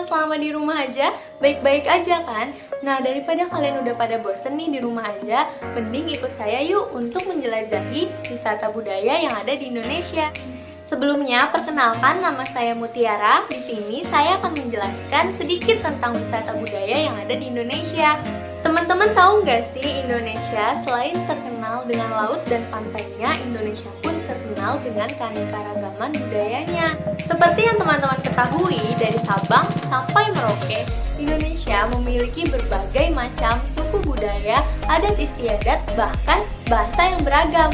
semua selama di rumah aja? Baik-baik aja kan? Nah, daripada kalian udah pada bosen nih di rumah aja, mending ikut saya yuk untuk menjelajahi wisata budaya yang ada di Indonesia. Sebelumnya, perkenalkan nama saya Mutiara. Di sini saya akan menjelaskan sedikit tentang wisata budaya yang ada di Indonesia. Teman-teman tahu nggak sih, Indonesia selain terkenal dengan laut dan pantainya, Indonesia pun terkenal dengan keanekaragaman budayanya. Seperti yang teman-teman ketahui, dari Sabang sampai Merauke, Indonesia memiliki berbagai macam suku budaya, adat istiadat, bahkan bahasa yang beragam.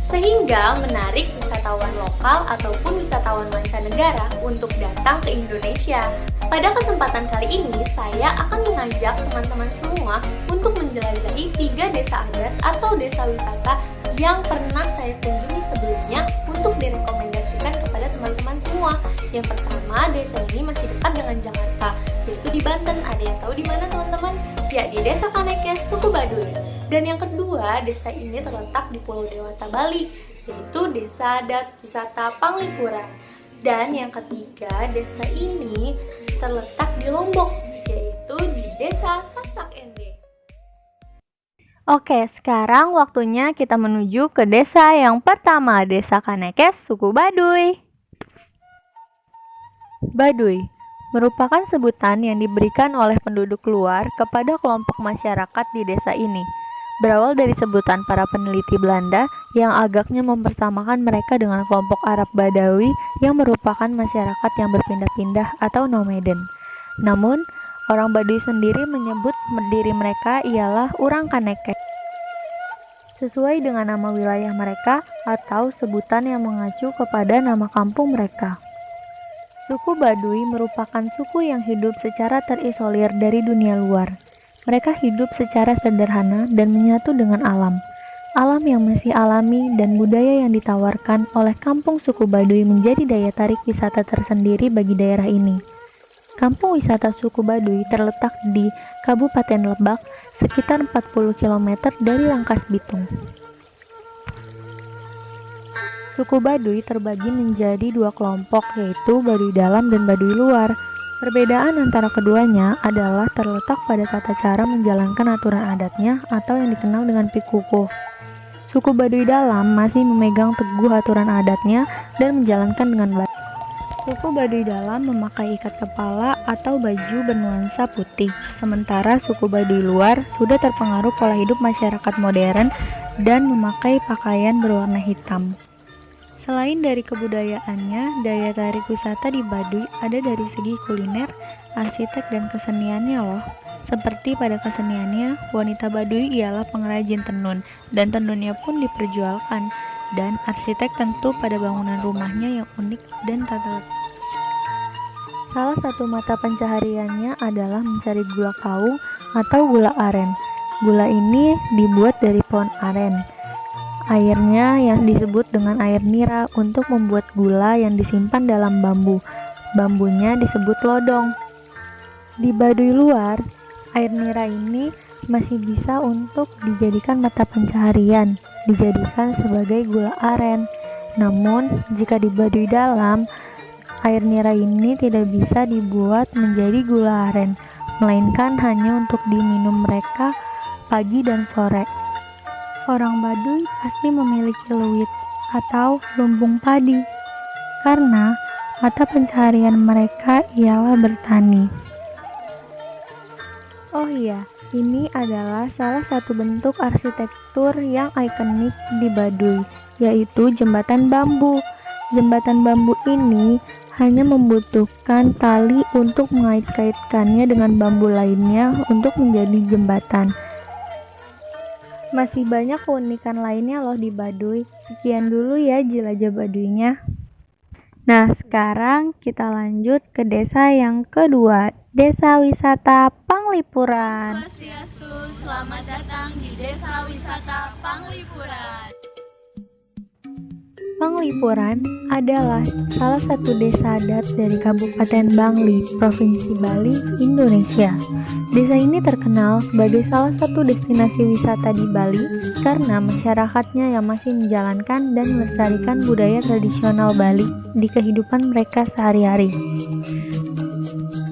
Sehingga menarik wisatawan lokal ataupun wisatawan mancanegara untuk datang ke Indonesia. Pada kesempatan kali ini, saya akan mengajak teman-teman semua untuk menjelajahi 3 desa adat atau desa wisata yang pernah saya kunjungi sebelumnya untuk direkomendasikan kepada teman-teman semua. Yang pertama, desa ini masih dekat dengan Jakarta, yaitu di Banten. Ada yang tahu di mana, teman-teman? Ya, di Desa Kanekes, suku Baduy. Dan yang kedua, desa ini terletak di Pulau Dewata, Bali, yaitu Desa Adat Wisata Panglipuran. Dan yang ketiga, desa ini terletak di Lombok, yaitu di Desa Sasak Ende. Oke, sekarang waktunya kita menuju ke desa yang pertama, Desa Kanekes, suku Baduy. Baduy merupakan sebutan yang diberikan oleh penduduk luar kepada kelompok masyarakat di desa ini. Berawal dari sebutan para peneliti Belanda yang agaknya mempersamakan mereka dengan kelompok Arab Badawi yang merupakan masyarakat yang berpindah-pindah atau nomaden. Namun, orang Baduy sendiri menyebut diri mereka ialah orang Kanekes, sesuai dengan nama wilayah mereka atau sebutan yang mengacu kepada nama kampung mereka. Suku Baduy merupakan suku yang hidup secara terisolir dari dunia luar. Mereka hidup secara sederhana dan menyatu dengan alam. Alam yang masih alami dan budaya yang ditawarkan oleh kampung suku Baduy menjadi daya tarik wisata tersendiri bagi daerah ini. Kampung wisata suku Baduy terletak di Kabupaten Lebak, sekitar 40 km dari Rangkas Bitung. Suku Baduy terbagi menjadi 2 kelompok, yaitu Baduy Dalam dan Baduy Luar. Perbedaan antara keduanya adalah terletak pada tata cara menjalankan aturan adatnya atau yang dikenal dengan pikukuh. Suku Baduy Dalam masih memegang teguh aturan adatnya dan menjalankan dengan baik. Suku Baduy Dalam memakai ikat kepala atau baju bernuansa putih, sementara suku Baduy Luar sudah terpengaruh pola hidup masyarakat modern dan memakai pakaian berwarna hitam. Selain dari kebudayaannya, daya tarik wisata di Baduy ada dari segi kuliner, arsitek, dan keseniannya loh. Seperti pada keseniannya, wanita Baduy ialah pengrajin tenun, dan tenunnya pun diperjualkan. Dan arsitek tentu pada bangunan rumahnya yang unik dan tata letak. Salah satu mata pencahariannya adalah mencari gula kaung atau gula aren. Gula ini dibuat dari pohon aren. Airnya yang disebut dengan air nira untuk membuat gula yang disimpan dalam bambu. Bambunya disebut lodong. Di Baduy Luar, air nira ini masih bisa untuk dijadikan mata pencaharian, dijadikan sebagai gula aren. Namun, jika di Baduy Dalam, air nira ini tidak bisa dibuat menjadi gula aren, melainkan hanya untuk diminum mereka pagi dan sore. Orang Baduy pasti memiliki lewit atau lumbung padi, karena mata pencaharian mereka ialah bertani. Oh iya, ini adalah salah satu bentuk arsitektur yang ikonik di Baduy, yaitu jembatan bambu. Jembatan bambu ini hanya membutuhkan tali untuk mengait-kaitkannya dengan bambu lainnya untuk menjadi jembatan. Masih banyak keunikan lainnya loh di Baduy. Sekian dulu ya jelajah Baduynya. Nah, sekarang kita lanjut ke desa yang kedua, Desa Wisata Panglipuran. Swastiastu, selamat datang di Desa Wisata Panglipuran. Panglipuran adalah salah satu desa adat dari Kabupaten Bangli, Provinsi Bali, Indonesia. Desa ini terkenal sebagai salah satu destinasi wisata di Bali karena masyarakatnya yang masih menjalankan dan melestarikan budaya tradisional Bali di kehidupan mereka sehari-hari.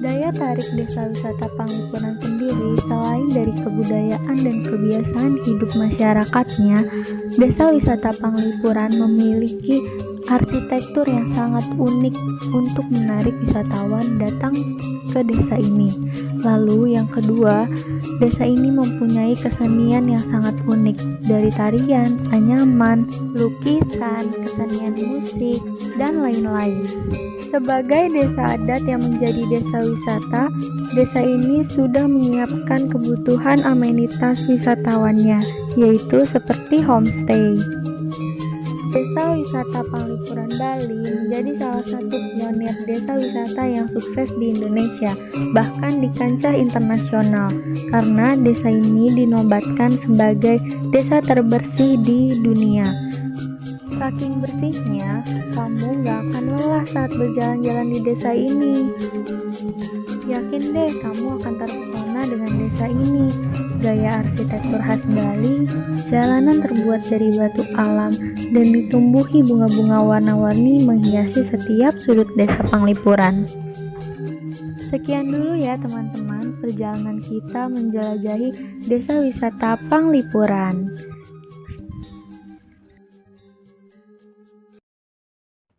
Daya tarik desa wisata Panglipuran sendiri selain dari kebudayaan dan kebiasaan hidup masyarakatnya, desa wisata Panglipuran memiliki arsitektur yang sangat unik untuk menarik wisatawan datang ke desa ini. Lalu yang kedua, desa ini mempunyai kesenian yang sangat unik, dari tarian, anyaman, lukisan, kesenian musik, dan lain-lain. Sebagai desa adat yang menjadi desa wisata, desa ini sudah menyiapkan kebutuhan amenitas wisatawannya, yaitu seperti homestay. Desa wisata Panglipuran Bali menjadi salah satu pionir desa wisata yang sukses di Indonesia, bahkan di kancah internasional, karena desa ini dinobatkan sebagai desa terbersih di dunia. Saking bersihnya, kamu gak akan lelah saat berjalan-jalan di desa ini. Yakin deh kamu akan terpesona dengan desa ini. Gaya arsitektur khas Bali, jalanan terbuat dari batu alam, dan ditumbuhi bunga-bunga warna-warni menghiasi setiap sudut desa Panglipuran. Sekian dulu ya teman-teman, perjalanan kita menjelajahi desa wisata Panglipuran.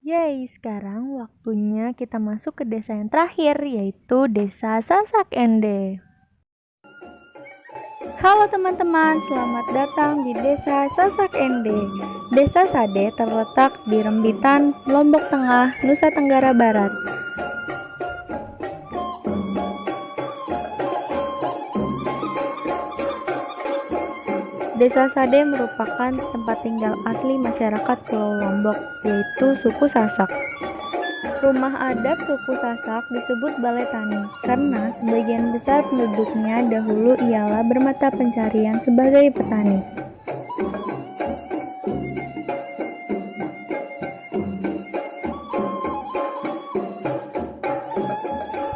Yeay, sekarang waktunya kita masuk ke desa yang terakhir, yaitu Desa Sasak Ende. Halo teman-teman, selamat datang di Desa Sasak Ende. Desa Sade terletak di Rembitan, Lombok Tengah, Nusa Tenggara Barat. Desa Sade merupakan tempat tinggal asli masyarakat Pulau Lombok, yaitu suku Sasak. Rumah adat suku Sasak disebut Balai Tani karena sebagian besar penduduknya dahulu ialah bermata pencarian sebagai petani.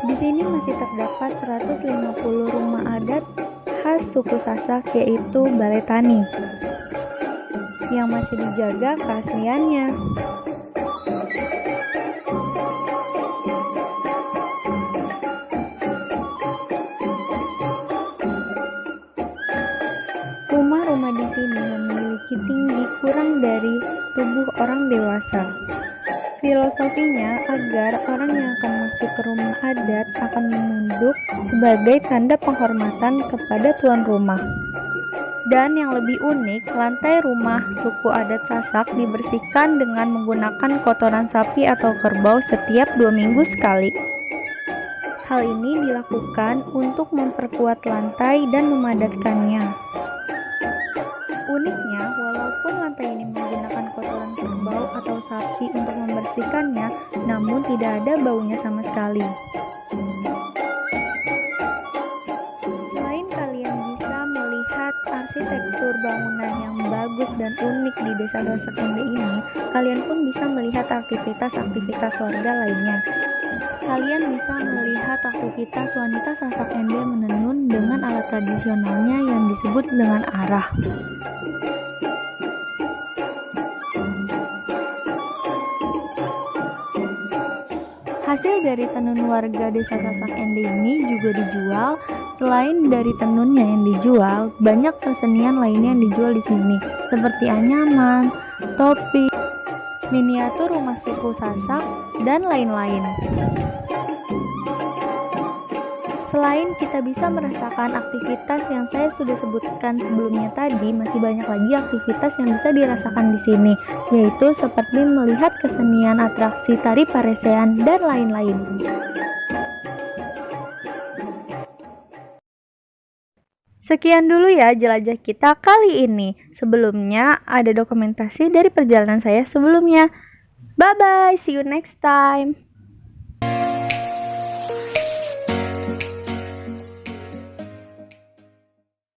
Di sini masih terdapat 150 rumah adat khas suku Sasak, yaitu Balai Tani, yang masih dijaga keasliannya. Rumah-rumah di sini memiliki tinggi kurang dari tubuh orang dewasa. Filosofinya agar orang yang akan masuk ke rumah adat akan menunduk sebagai tanda penghormatan kepada tuan rumah. Dan yang lebih unik, lantai rumah suku adat Sasak dibersihkan dengan menggunakan kotoran sapi atau kerbau setiap 2 minggu sekali. Hal ini dilakukan untuk memperkuat lantai dan memadatkannya. Uniknya, walaupun lantai ini menggunakan kotoran kerbau atau sapi untuk membersihkannya, namun tidak ada baunya sama sekali. Selain kalian bisa melihat arsitektur bangunan yang bagus dan unik di Desa Sasak Ende ini, kalian pun bisa melihat aktivitas-aktivitas warga lainnya. Kalian bisa melihat aktivitas wanita Sasak Ende menenun dengan alat tradisionalnya yang disebut dengan arah. Hasil dari tenun warga Desa Sasak Ende ini juga dijual. Selain dari tenunnya yang dijual, banyak kesenian lainnya yang dijual di sini, seperti anyaman, topi, miniatur rumah suku Sasak, dan lain-lain. Selain kita bisa merasakan aktivitas yang saya sudah sebutkan sebelumnya tadi, masih banyak lagi aktivitas yang bisa dirasakan di sini, yaitu seperti melihat kesenian, atraksi tari paresean, dan lain-lain. Sekian dulu ya jelajah kita kali ini. Sebelumnya ada dokumentasi dari perjalanan saya sebelumnya. Bye bye, see you next time.